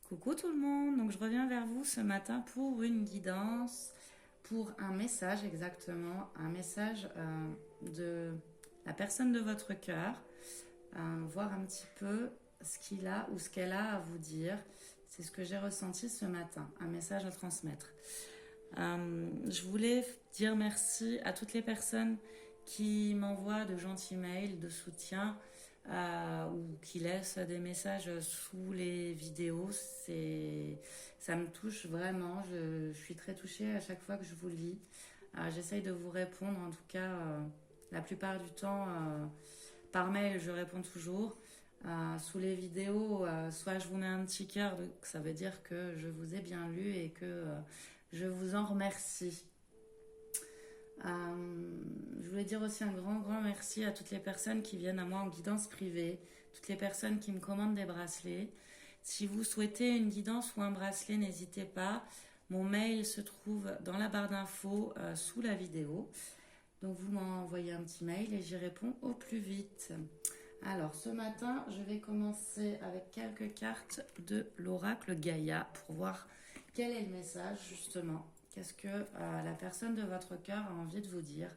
Coucou tout le monde, donc je reviens vers vous ce matin pour une guidance, pour un message exactement, un message de la personne de votre cœur, voir un petit peu ce qu'il a ou ce qu'elle a à vous dire. C'est ce que j'ai ressenti ce matin, un message à transmettre. Je voulais dire merci à toutes les personnes qui m'envoient de gentils mails de soutien ou qui laissent des messages sous les vidéos. Ça me touche vraiment. Je suis très touchée à chaque fois que je vous lis. J'essaye de vous répondre, en tout cas, la plupart du temps, par mail, je réponds toujours. Sous les vidéos, soit je vous mets un petit cœur, ça veut dire que je vous ai bien lu et que je vous en remercie. Je voulais dire aussi un grand merci à toutes les personnes qui viennent à moi en guidance privée, toutes les personnes qui me commandent des bracelets. Si vous souhaitez une guidance ou un bracelet, n'hésitez pas. Mon mail se trouve dans la barre d'infos sous la vidéo. Donc vous m'envoyez un petit mail et j'y réponds au plus vite. Alors ce matin, je vais commencer avec quelques cartes de l'oracle Gaïa pour voir quel est le message justement. Qu'est-ce que la personne de votre cœur a envie de vous dire?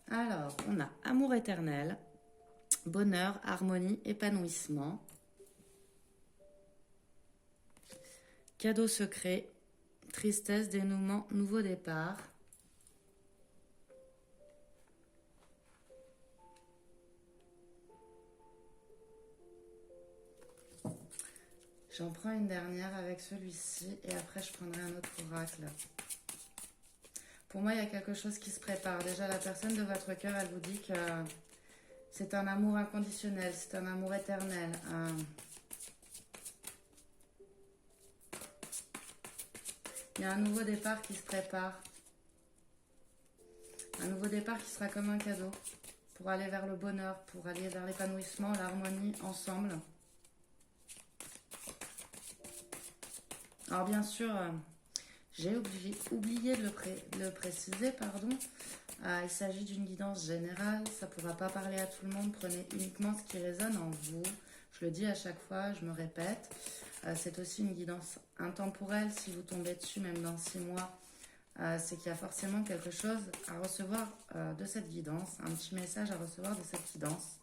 Alors, on a amour éternel, bonheur, harmonie, épanouissement, cadeau secret, tristesse, dénouement, nouveau départ. J'en prends une dernière avec celui-ci et après je prendrai un autre oracle. Pour moi, il y a quelque chose qui se prépare. Déjà, la personne de votre cœur, elle vous dit que c'est un amour inconditionnel, c'est un amour éternel. Il y a un nouveau départ qui se prépare. Un nouveau départ qui sera comme un cadeau pour aller vers le bonheur, pour aller vers l'épanouissement, l'harmonie ensemble. Alors bien sûr, j'ai oublié de le préciser, pardon. Il s'agit d'une guidance générale, ça ne pourra pas parler à tout le monde, prenez uniquement ce qui résonne en vous. Je le dis à chaque fois, je me répète. C'est aussi une guidance intemporelle, si vous tombez dessus même dans 6 mois, c'est qu'il y a forcément quelque chose à recevoir de cette guidance, un petit message à recevoir de cette guidance.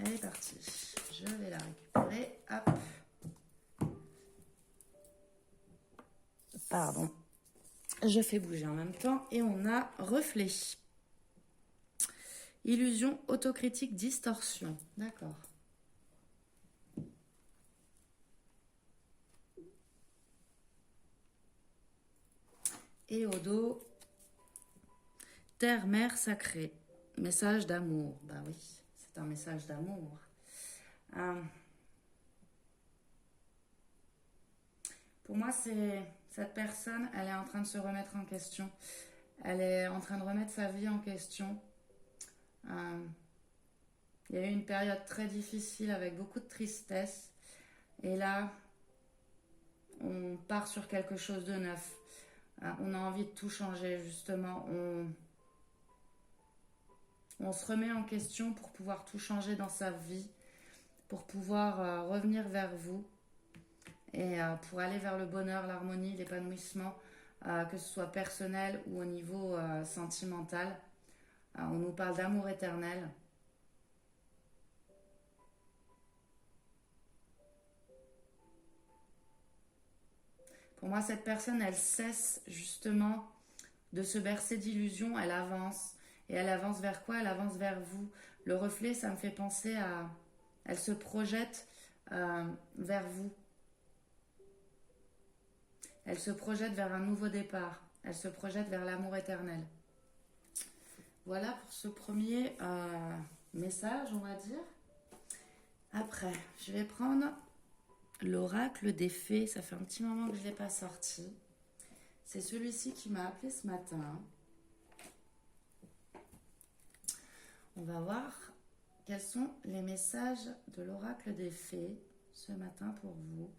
Elle est partie. Je vais la récupérer. Hop. Pardon. Je fais bouger en même temps. Et on a reflet. Illusion, autocritique, distorsion. D'accord. Et au dos, terre, mer, sacrée. Message d'amour. Bah oui, c'est un message d'amour. Pour moi, c'est cette personne, elle est en train de se remettre en question. Elle est en train de remettre sa vie en question. Il y a eu une période très difficile avec beaucoup de tristesse. Et là, on part sur quelque chose de neuf. On a envie de tout changer, justement. On se remet en question pour pouvoir tout changer dans sa vie, pour pouvoir revenir vers vous et pour aller vers le bonheur, l'harmonie, l'épanouissement, que ce soit personnel ou au niveau sentimental. On nous parle d'amour éternel. Pour moi, cette personne, elle cesse justement de se bercer d'illusions, elle avance Et elle avance vers quoi? Elle avance vers vous. Le reflet, ça me fait penser à... Elle se projette vers vous. Elle se projette vers un nouveau départ. Elle se projette vers l'amour éternel. Voilà pour ce premier message, on va dire. Après, je vais prendre l'oracle des fées. Ça fait un petit moment que je ne l'ai pas sorti. C'est celui-ci qui m'a appelé ce matin. On va voir quels sont les messages de l'oracle des fées ce matin pour vous.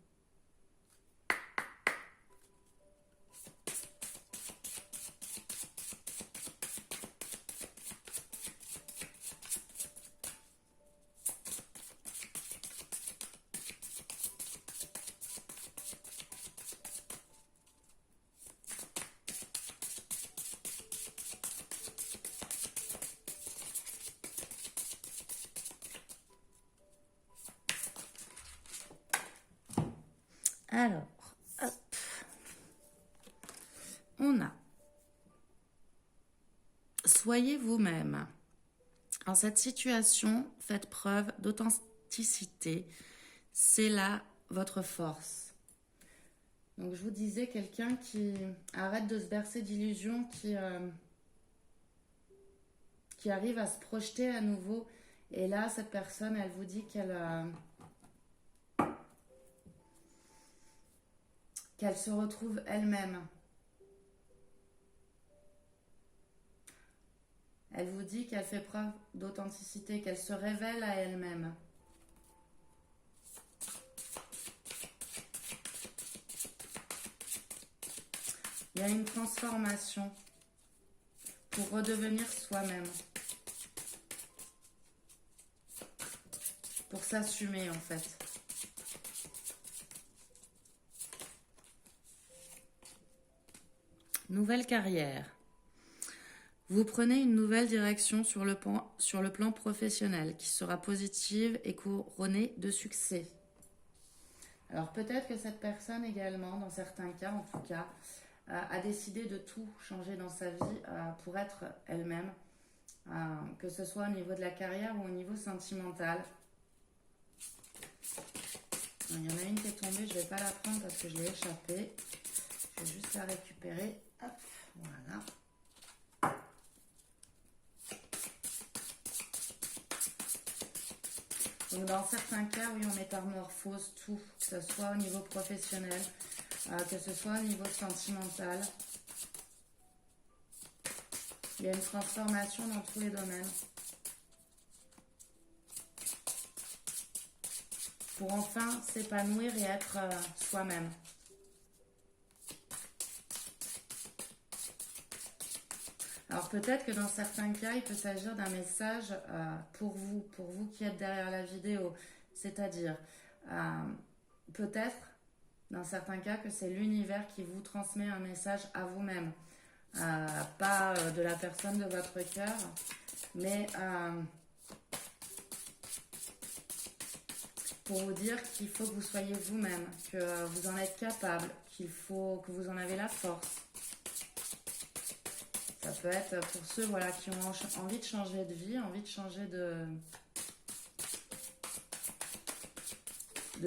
Alors, hop. On a soyez vous-même. En cette situation, faites preuve d'authenticité. C'est là votre force. Donc je vous disais, quelqu'un qui arrête de se bercer d'illusions, qui arrive à se projeter à nouveau. Et là, cette personne, elle vous dit qu'elle se retrouve elle-même. Elle vous dit qu'elle fait preuve d'authenticité, qu'elle se révèle à elle-même. Il y a une transformation pour redevenir soi-même. Pour s'assumer en fait. Nouvelle carrière. Vous prenez une nouvelle direction sur le plan professionnel qui sera positive et couronnée de succès. Alors peut-être que cette personne également, dans certains cas en tout cas, a décidé de tout changer dans sa vie pour être elle-même, que ce soit au niveau de la carrière ou au niveau sentimental. Il y en a une qui est tombée, je ne vais pas la prendre parce que je l'ai échappée. Je vais juste la récupérer. Hop, voilà. Donc dans certains cas, oui, on métamorphose tout, que ce soit au niveau professionnel, que ce soit au niveau sentimental. Il y a une transformation dans tous les domaines. Pour enfin s'épanouir et être soi-même. Alors peut-être que dans certains cas, il peut s'agir d'un message pour vous qui êtes derrière la vidéo. C'est-à-dire, peut-être, dans certains cas, que c'est l'univers qui vous transmet un message à vous-même. Pas de la personne de votre cœur, mais pour vous dire qu'il faut que vous soyez vous-même, que vous en êtes capable, que vous en avez la force. Ça peut être pour ceux qui ont envie de changer de vie, envie de changer de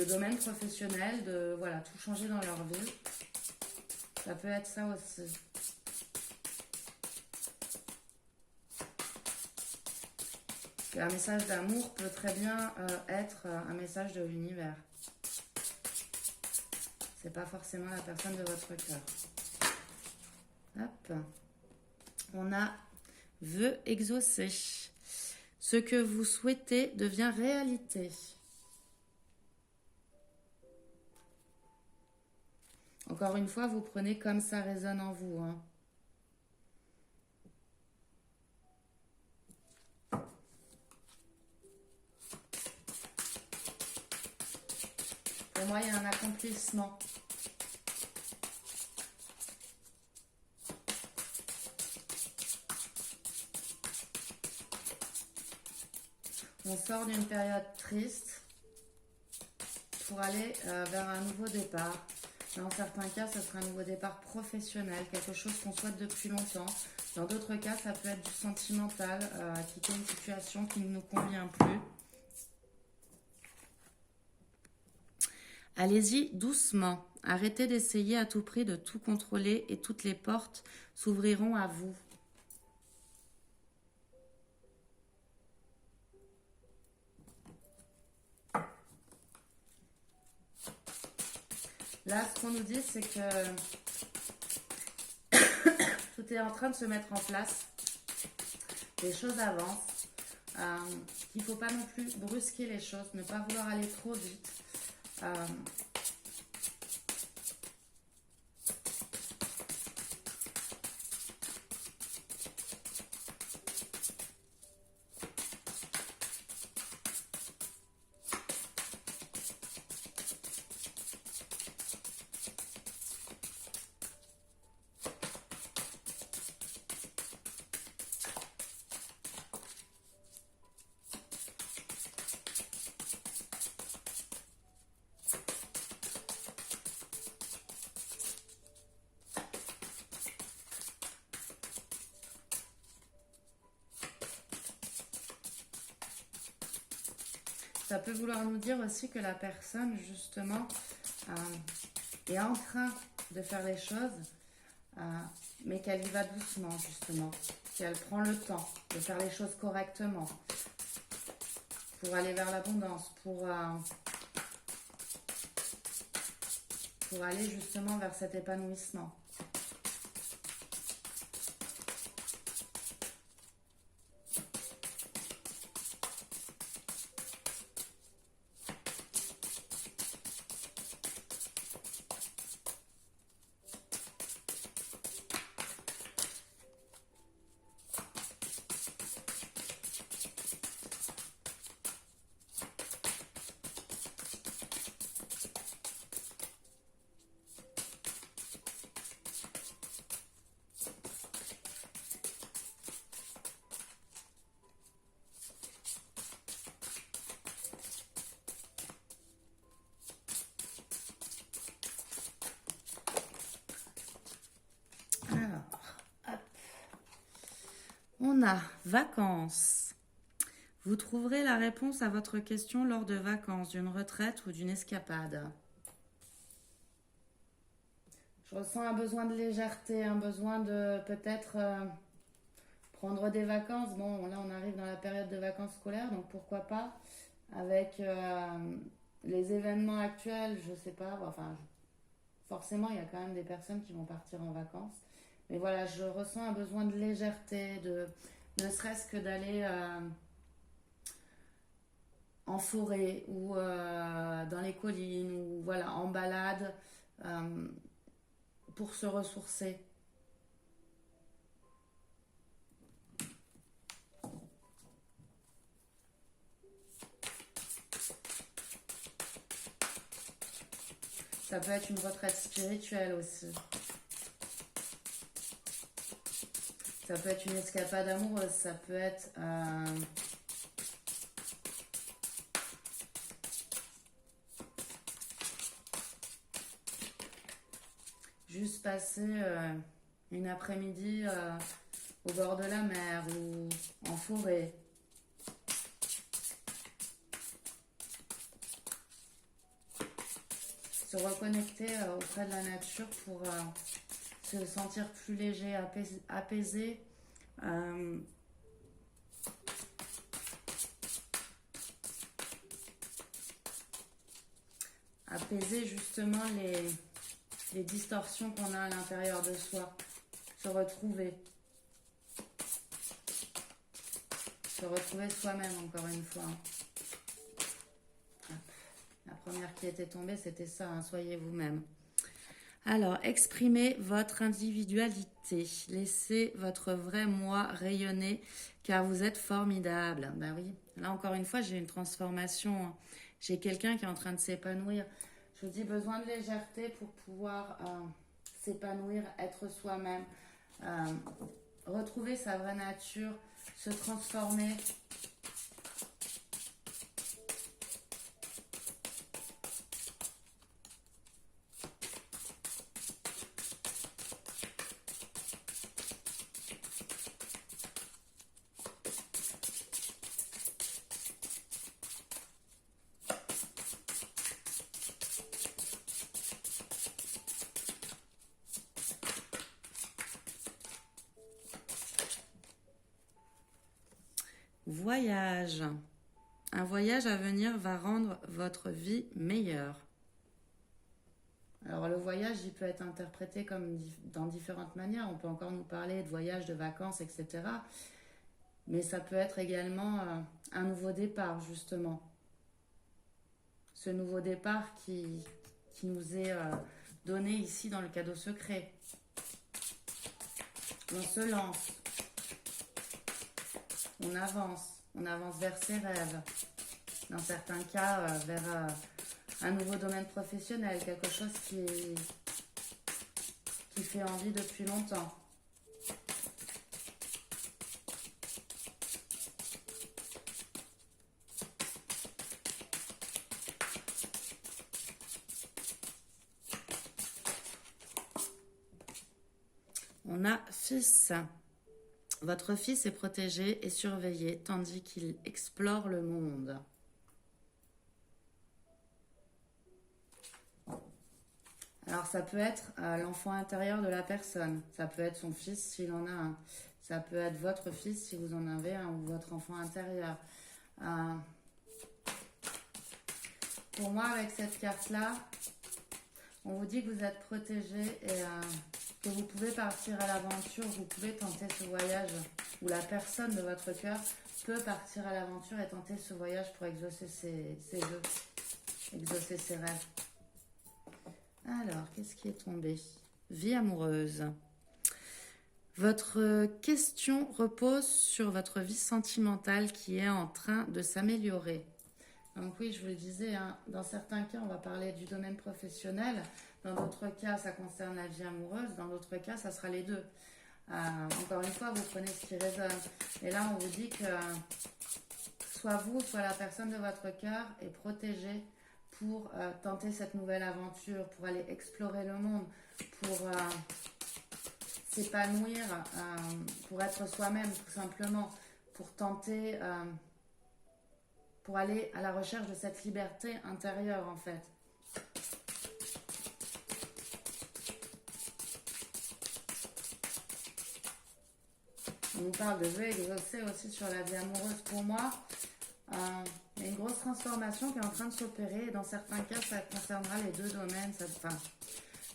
domaine professionnel, de tout changer dans leur vie. Ça peut être ça aussi. Et un message d'amour peut très bien être un message de l'univers. C'est pas forcément la personne de votre cœur. Hop. On a vœu exaucé. Ce que vous souhaitez devient réalité. Encore une fois, vous prenez comme ça résonne en vous. Pour moi, il y a un accomplissement. On sort d'une période triste pour aller vers un nouveau départ. Dans certains cas, ce sera un nouveau départ professionnel, quelque chose qu'on souhaite depuis longtemps, Dans d'autres cas, ça peut être du sentimental, quitter une situation qui ne nous convient plus. Allez-y doucement. Arrêtez d'essayer à tout prix de tout contrôler et toutes les portes s'ouvriront à vous. Là, ce qu'on nous dit, c'est que tout est en train de se mettre en place. Les choses avancent. Il ne faut pas non plus brusquer les choses, ne pas vouloir aller trop vite. Ça peut vouloir nous dire aussi que la personne, justement, est en train de faire les choses, mais qu'elle y va doucement, justement. Qu'elle prend le temps de faire les choses correctement pour aller vers l'abondance, pour aller justement vers cet épanouissement. On a vacances. Vous trouverez la réponse à votre question lors de vacances, d'une retraite ou d'une escapade. Je ressens un besoin de légèreté, un besoin de peut-être prendre des vacances. Bon, là on arrive dans la période de vacances scolaires, donc pourquoi pas. Avec les événements actuels, je sais pas, enfin forcément il y a quand même des personnes qui vont partir en vacances. Mais voilà, je ressens un besoin de légèreté, ne serait-ce que d'aller en forêt ou dans les collines ou voilà, en balade pour se ressourcer. Ça peut être une retraite spirituelle aussi. Ça peut être une escapade amoureuse, ça peut être juste passer une après-midi au bord de la mer ou en forêt. Se reconnecter auprès de la nature pour se sentir plus léger, apaisé. Apaiser justement les distorsions qu'on a à l'intérieur de soi. Se retrouver. Se retrouver soi-même encore une fois. La première qui était tombée, c'était ça, hein, soyez vous-même. Alors, exprimez votre individualité. Laissez votre vrai moi rayonner, car vous êtes formidable. Ben oui, là encore une fois, j'ai une transformation. J'ai quelqu'un qui est en train de s'épanouir. Je vous dis, besoin de légèreté pour pouvoir s'épanouir, être soi-même, retrouver sa vraie nature, se transformer. Voyage. Un voyage à venir va rendre votre vie meilleure. Alors le voyage, il peut être interprété comme dans différentes manières. On peut encore nous parler de voyage, de vacances, etc. Mais ça peut être également un nouveau départ, justement. Ce nouveau départ qui nous est donné ici dans le cadeau secret. On se lance, on avance vers ses rêves. Dans certains cas, vers un nouveau domaine professionnel, quelque chose qui fait envie depuis longtemps. On a fils. Votre fils est protégé et surveillé tandis qu'il explore le monde. Alors ça peut être l'enfant intérieur de la personne. Ça peut être son fils s'il en a un. Ça peut être votre fils si vous en avez un ou votre enfant intérieur. Pour moi, avec cette carte-là, on vous dit que vous êtes protégé et que vous pouvez partir à l'aventure, vous pouvez tenter ce voyage, ou la personne de votre cœur peut partir à l'aventure et tenter ce voyage pour exaucer ses vœux, exaucer ses rêves. Alors, qu'est-ce qui est tombé? Vie amoureuse. Votre question repose sur votre vie sentimentale qui est en train de s'améliorer. Donc oui, je vous le disais, hein, dans certains cas, on va parler du domaine professionnel. Dans d'autres cas, ça concerne la vie amoureuse. Dans d'autres cas, ça sera les deux. Encore une fois, vous prenez ce qui résonne. Et là, on vous dit que soit vous, soit la personne de votre cœur est protégée pour tenter cette nouvelle aventure, pour aller explorer le monde, pour s'épanouir, pour être soi-même, tout simplement, pour tenter... pour aller à la recherche de cette liberté intérieure, en fait. On nous parle de vœux exaucés aussi sur la vie amoureuse. Pour moi, il y a une grosse transformation qui est en train de s'opérer. Et dans certains cas, ça concernera les deux domaines.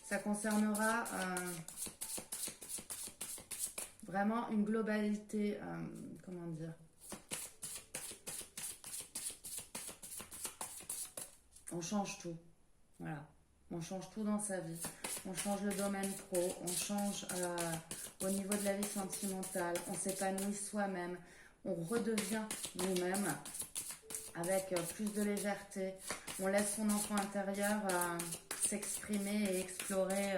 Ça concernera vraiment une globalité, comment dire, on change tout. Voilà. On change tout dans sa vie. On change le domaine pro. On change au niveau de la vie sentimentale. On s'épanouit soi-même. On redevient nous-mêmes avec plus de légèreté. On laisse son enfant intérieur s'exprimer et explorer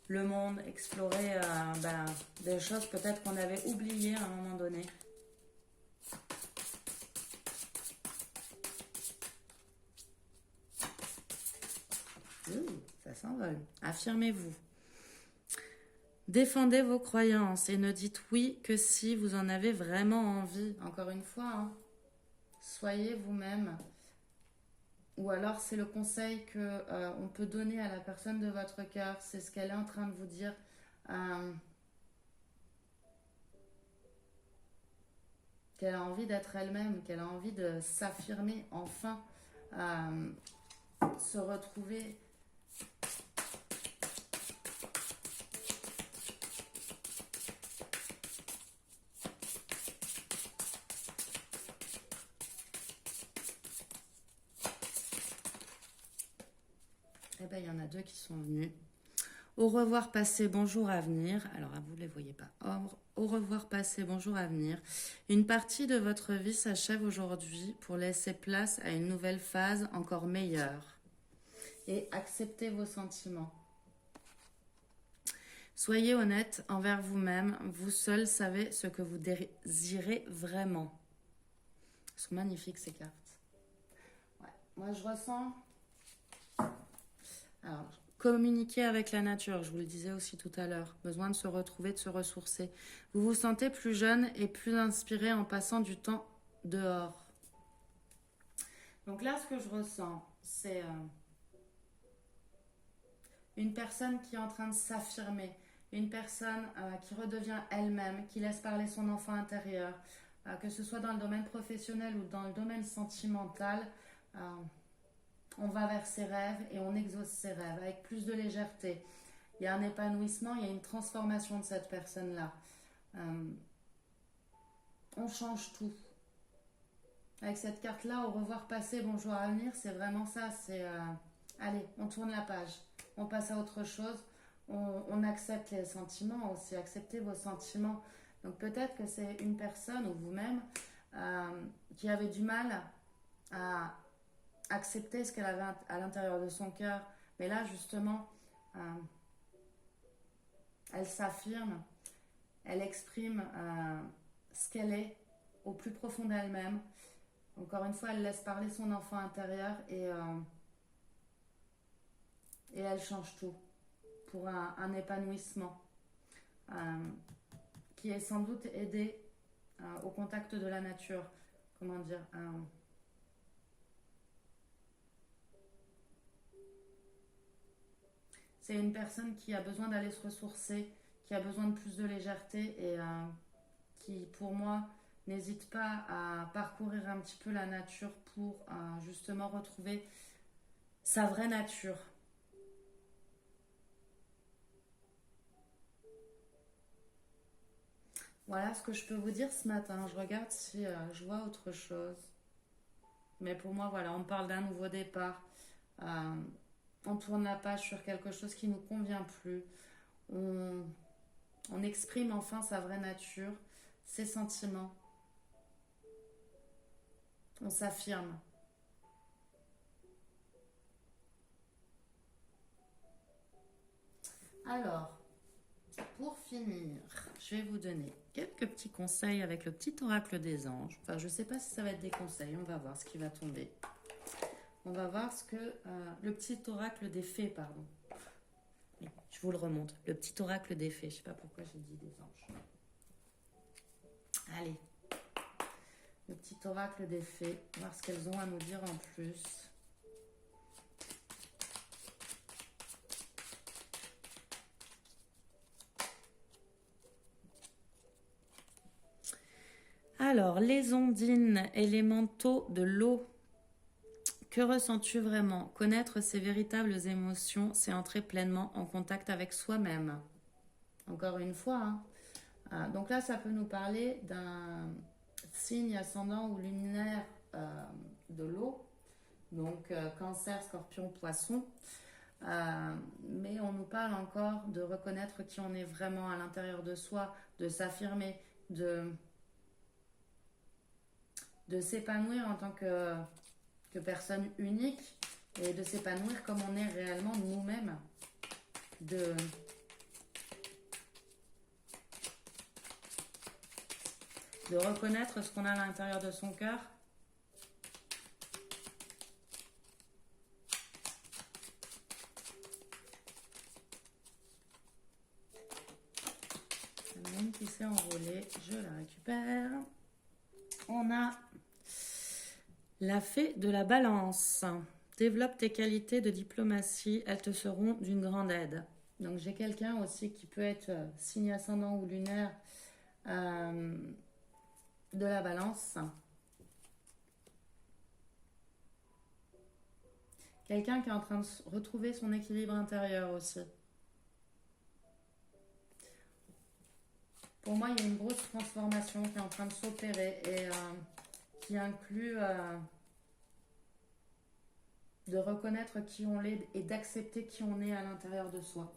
le monde, explorer des choses peut-être qu'on avait oubliées à un moment donné. Ça s'envole. Affirmez-vous. Défendez vos croyances et ne dites oui que si vous en avez vraiment envie. Encore une fois, hein, soyez vous-même. Ou alors c'est le conseil que on peut donner à la personne de votre cœur. C'est ce qu'elle est en train de vous dire. Qu'elle a envie d'être elle-même, qu'elle a envie de s'affirmer enfin, se retrouver. Eh bien, il y en a deux qui sont venus. Au revoir passé, bonjour à venir. Alors, vous ne les voyez pas. Au revoir passé, bonjour à venir. Une partie de votre vie s'achève aujourd'hui pour laisser place à une nouvelle phase encore meilleure. Et acceptez vos sentiments. Soyez honnête envers vous-même. Vous seul savez ce que vous désirez vraiment. Elles sont magnifiques ces cartes. Ouais. Moi, je ressens... Alors, communiquer avec la nature, je vous le disais aussi tout à l'heure. Besoin de se retrouver, de se ressourcer. Vous vous sentez plus jeune et plus inspiré en passant du temps dehors. Donc là, ce que je ressens, c'est une personne qui est en train de s'affirmer. Une personne qui redevient elle-même, qui laisse parler son enfant intérieur. que ce soit dans le domaine professionnel ou dans le domaine sentimental, on va vers ses rêves et on exauce ses rêves avec plus de légèreté. Il y a un épanouissement, il y a une transformation de cette personne-là. On change tout. Avec cette carte-là, au revoir passé, bonjour avenir, c'est vraiment ça. C'est allez, on tourne la page, on passe à autre chose, on accepte les sentiments aussi, acceptez vos sentiments. Donc peut-être que c'est une personne ou vous-même qui avait du mal à accepter ce qu'elle avait à l'intérieur de son cœur. Mais là, justement, elle s'affirme, elle exprime ce qu'elle est au plus profond d'elle-même. Encore une fois, elle laisse parler son enfant intérieur et elle change tout pour un épanouissement qui est sans doute aidé au contact de la nature. Comment dire c'est une personne qui a besoin d'aller se ressourcer, qui a besoin de plus de légèreté et qui, pour moi, n'hésite pas à parcourir un petit peu la nature pour justement retrouver sa vraie nature. Voilà ce que je peux vous dire ce matin. Je regarde si je vois autre chose. Mais pour moi, voilà, on parle d'un nouveau départ. On tourne la page sur quelque chose qui ne nous convient plus. On exprime enfin sa vraie nature, ses sentiments. On s'affirme. Alors, pour finir, je vais vous donner quelques petits conseils avec le petit oracle des anges. Enfin, je ne sais pas si ça va être des conseils, on va voir ce qui va tomber. On va voir ce que... le petit oracle des fées, pardon. Je vous le remonte. Le petit oracle des fées. Je ne sais pas pourquoi j'ai dit des anges. Allez. Le petit oracle des fées. Voir ce qu'elles ont à nous dire en plus. Alors, les ondines, élémentaux de l'eau. Que ressens-tu vraiment? Connaître ses véritables émotions, c'est entrer pleinement en contact avec soi-même. Encore une fois. Donc là, ça peut nous parler d'un signe ascendant ou lunaire de l'eau. Donc Cancer, Scorpion, Poisson. Mais on nous parle encore de reconnaître qui on est vraiment à l'intérieur de soi, de s'affirmer, de s'épanouir en tant que personne unique et de s'épanouir comme on est réellement nous-mêmes. De reconnaître ce qu'on a à l'intérieur de son cœur. Il y en a une qui s'est envolée, je la récupère. On a la fée de la balance. Développe tes qualités de diplomatie, elles te seront d'une grande aide. Donc j'ai quelqu'un aussi qui peut être signe ascendant ou lunaire de la balance. Quelqu'un qui est en train de retrouver son équilibre intérieur aussi. Pour moi, il y a une grosse transformation qui est en train de s'opérer et qui inclut de reconnaître qui on est et d'accepter qui on est à l'intérieur de soi.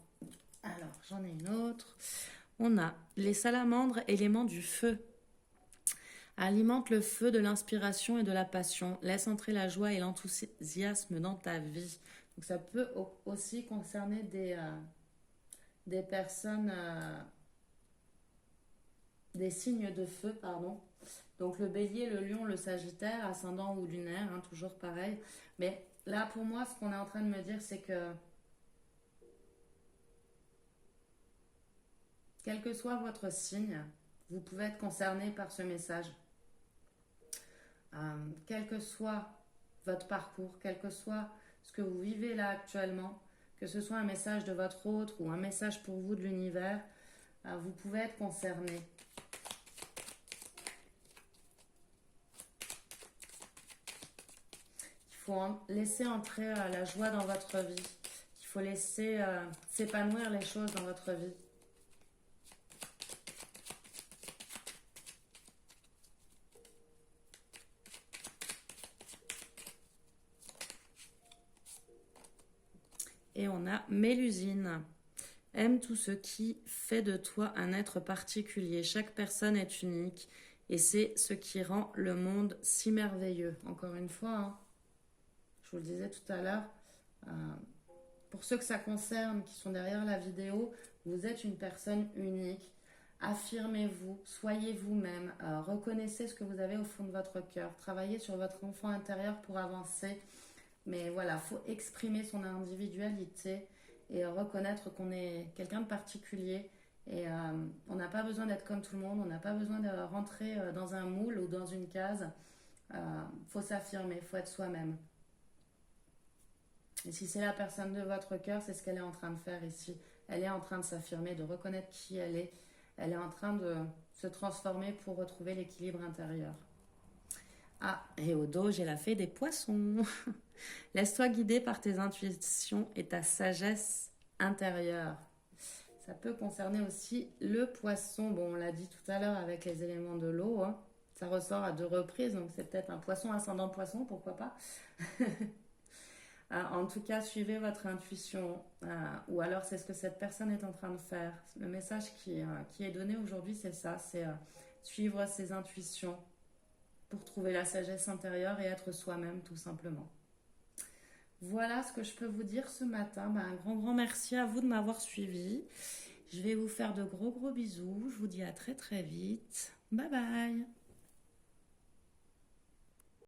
Alors, j'en ai une autre. On a les salamandres, éléments du feu. Alimente le feu de l'inspiration et de la passion. Laisse entrer la joie et l'enthousiasme dans ta vie. Donc ça peut aussi concerner des personnes, des signes de feu, pardon. Donc le bélier, le lion, le sagittaire, ascendant ou lunaire, toujours pareil. Mais là, pour moi, ce qu'on est en train de me dire, c'est que quel que soit votre signe, vous pouvez être concerné par ce message. Quel que soit votre parcours, quel que soit ce que vous vivez là actuellement, que ce soit un message de votre autre ou un message pour vous de l'univers, vous pouvez être concerné. faut laisser entrer la joie dans votre vie. Il faut laisser s'épanouir les choses dans votre vie. Et on a Mélusine. Aime tout ce qui fait de toi un être particulier. Chaque personne est unique et c'est ce qui rend le monde si merveilleux. Encore une fois, hein, je vous le disais tout à l'heure, pour ceux que ça concerne, qui sont derrière la vidéo, vous êtes une personne unique. Affirmez-vous, soyez vous-même, reconnaissez ce que vous avez au fond de votre cœur, travaillez sur votre enfant intérieur pour avancer. Mais voilà, il faut exprimer son individualité et reconnaître qu'on est quelqu'un de particulier. Et on n'a pas besoin d'être comme tout le monde, on n'a pas besoin de rentrer dans un moule ou dans une case. Faut s'affirmer, faut être soi-même. Et si c'est la personne de votre cœur, c'est ce qu'elle est en train de faire ici. Elle est en train de s'affirmer, de reconnaître qui elle est. Elle est en train de se transformer pour retrouver l'équilibre intérieur. Ah, et au dos, j'ai la fée des poissons. Laisse-toi guider par tes intuitions et ta sagesse intérieure. Ça peut concerner aussi le poisson. Bon, on l'a dit tout à l'heure avec les éléments de l'eau. Hein. Ça ressort à 2 reprises, donc c'est peut-être un poisson ascendant poisson, pourquoi pas. En tout cas, suivez votre intuition. Ou alors, c'est ce que cette personne est en train de faire. Le message qui est donné aujourd'hui, c'est ça. C'est suivre ses intuitions pour trouver la sagesse intérieure et être soi-même, tout simplement. Voilà ce que je peux vous dire ce matin. Un grand merci à vous de m'avoir suivi. Je vais vous faire de gros bisous. Je vous dis à très vite. Bye bye.